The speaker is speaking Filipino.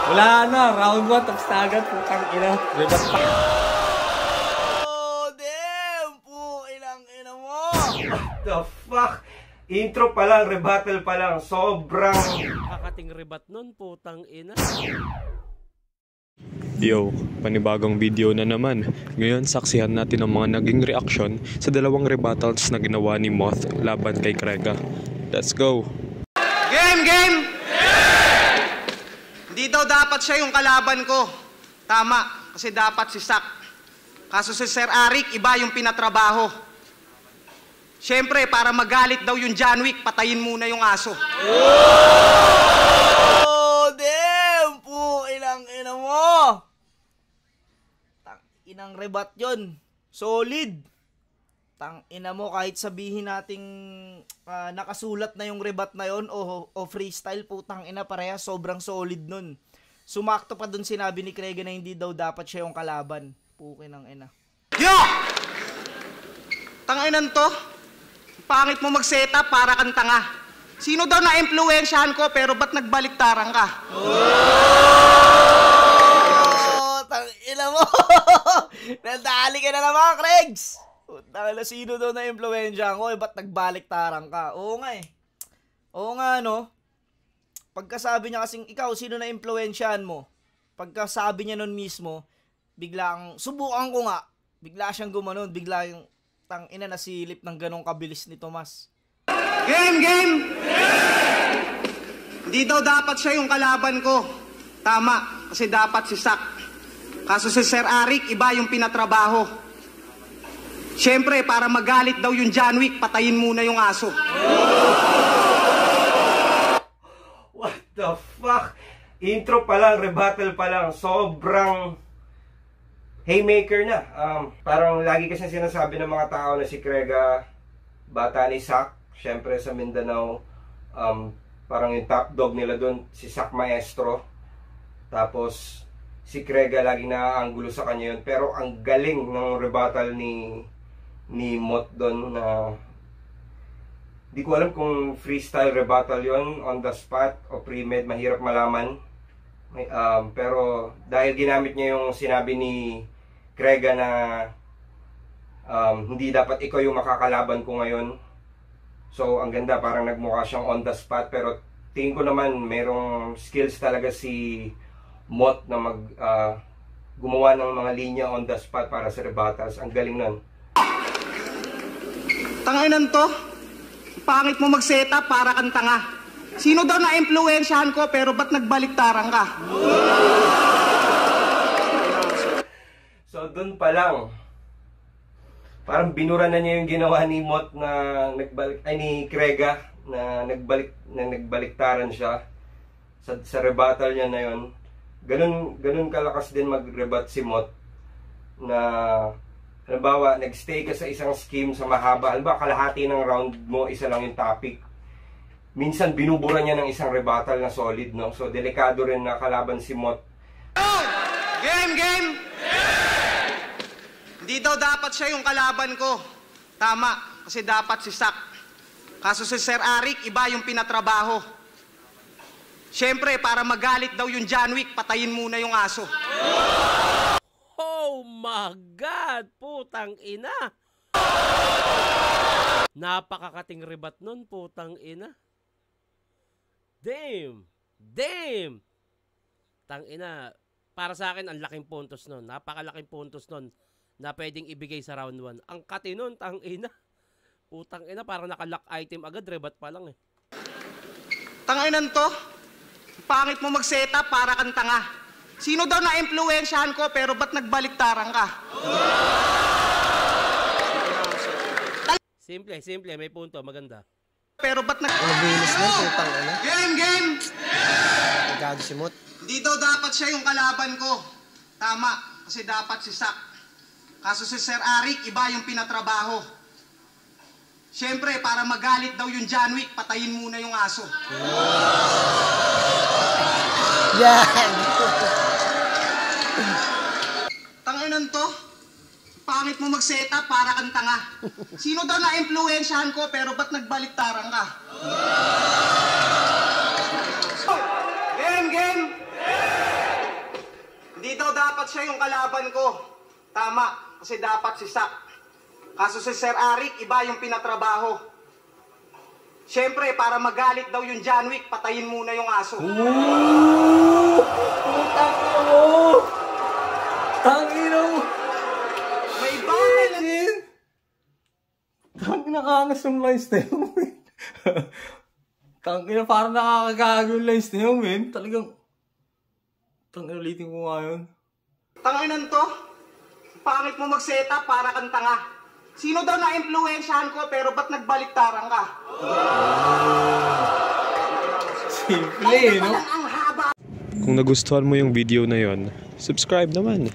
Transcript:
Wala na, round 1 tapos na agad, putang ina. Rebat pa. Oh, damn! Pukinang ina mo! What the fuck? Intro pa lang, rebuttal pa lang, sobrang... Kakating rebat nun, putang ina. Yo, panibagong video na naman. Ngayon, saksihan natin ang mga naging reaksyon sa dalawang rebuttals na ginawa ni Moth laban kay Krega. Let's go! Game! Game! Hindi daw dapat siya yung kalaban ko. Tama, kasi dapat si Sak. Kaso si Sir Arik, iba yung pinatrabaho. Siyempre, para magalit daw yung John Wick, patayin muna yung aso. Oh, damn! Pukinang ina mo! Inang rebat yun. Solid. Tang ina mo, kahit sabihin nating nakasulat na yung rebat na yun o freestyle, putang ina pareha, sobrang solid nun. Sumakto pa dun sinabi ni Krega na hindi daw dapat siya yung kalaban. Pukinang ina. Yo! Tang inan to? Pangit mo mag-setup para kang tanga. Sino daw na-impluwensyahan ko pero ba't nagbaliktaran ka? Ina mo! Nadali ka na naman, Kregs! Dahil sino daw na-impluwensyahan ko, ba't nagbaliktaran ka? Oo nga eh. Oo nga, no? Pagkasabi niya kasing, ikaw, sino na-impluwensyahan mo? Pagkasabi niya nun mismo, biglang, subukan ko nga. Bigla siyang gumanon, bigla yung tangina na silip ng ganong kabilis ni Tomas. Game! Game! Hindi daw dapat siya yung kalaban ko. Tama, kasi dapat si Sak. Kaso si Sir Arik, iba yung pinatrabaho. Siyempre, para magalit daw yung John Wick, patayin muna yung aso. What the fuck? Intro pa lang, rebuttal pa lang, sobrang haymaker na. Parang lagi kasi sinasabi ng mga tao na si Krega, bata ni Sak. Siyempre sa Mindanao, parang yung top dog nila doon, si Sak Maestro. Tapos, si Krega laging naaanggulo sa kanya yun. Pero ang galing ng rebuttal ni Mot doon na di ko alam kung freestyle rebuttal yon on the spot o pre-med, mahirap malaman. Pero dahil ginamit niya yung sinabi ni Krega na hindi dapat ikaw yung makakalaban ko ngayon. So ang ganda, parang nagmukha siyang on the spot, pero tingin ko naman merong skills talaga si Mot na gumawa ng mga linya on the spot para sa rebuttals. Ang galing nun. Tanginan to? Pangit mo mag-setup para kang tanga. Sino daw na-impluwensyahan ko pero ba't nagbaliktaran ka? So dun pa lang, parang binura na niya yung ginawa ni Mot na ni Krega na nagbaliktaran siya sa rebuttal niya na yon. Ganun kalakas din mag-rebut si Mot na halimbawa, nagstay ka sa isang scheme sa mahaba. Halimbawa, kalahati ng round mo, isa lang yung topic. Minsan, binubura niya ng isang rebuttal na solid, no? So, delikado rin na kalaban si Mot. Game! Game! Hindi daw dapat siya yung kalaban ko. Tama, kasi dapat si Sak. Kaso si Sir Arik, iba yung pinatrabaho. Siyempre, para magalit daw yung John Wick, patayin muna yung aso. Oh my God! Putang ina! Napakakating rebat nun, putang ina. Damn! Damn! Tang ina, para sa akin, ang laking puntos nun. Napakalaking puntos nun na pwedeng ibigay sa round 1. Ang kati nun, tang ina. Putang ina, parang naka-lock item agad, rebat pa lang eh. Tanginan to? Pangit mo mag-setup para kang tanga. Sino daw na-impluwensyahan ko pero ba't nagbaliktaran ka? Simple, may punto, maganda. Pero ba't Mabilis na, putang ina. Game! Game! Nagado si Mot. Hindi daw dapat siya yung kalaban ko. Tama, kasi dapat si Sak. Kaso si Sir Arik, iba yung pinatrabaho. Siyempre, para magalit daw yung John Wick, patayin muna yung aso. Yan! Tanginan to? Pangit mo mag-setup para kang tanga. Sino daw na-impluwensyahan ko pero ba't nagbaliktaran ka? Game! Game! dapat siya yung kalaban ko. Tama, kasi dapat si Sak. Kaso si Sir Arik, iba yung pinatrabaho. Siyempre, para magalit daw yung John Wick, patayin muna yung aso. Putang ina mo! Tangina mo! May bakal na... Tangina kaangas yung lines na yun, men. Tangina, parang nakakagago yung lines na yun, men. Talagang... Tangina, ulitin ko nga yun. Tanginan to? Pangit mo mag-setup para kang tanga. Sino daw na-impluwensyahan ko pero ba't nagbaliktaran ka? Simple, no? Ang haba. Kung nagustuhan mo yung video na yon, subscribe naman.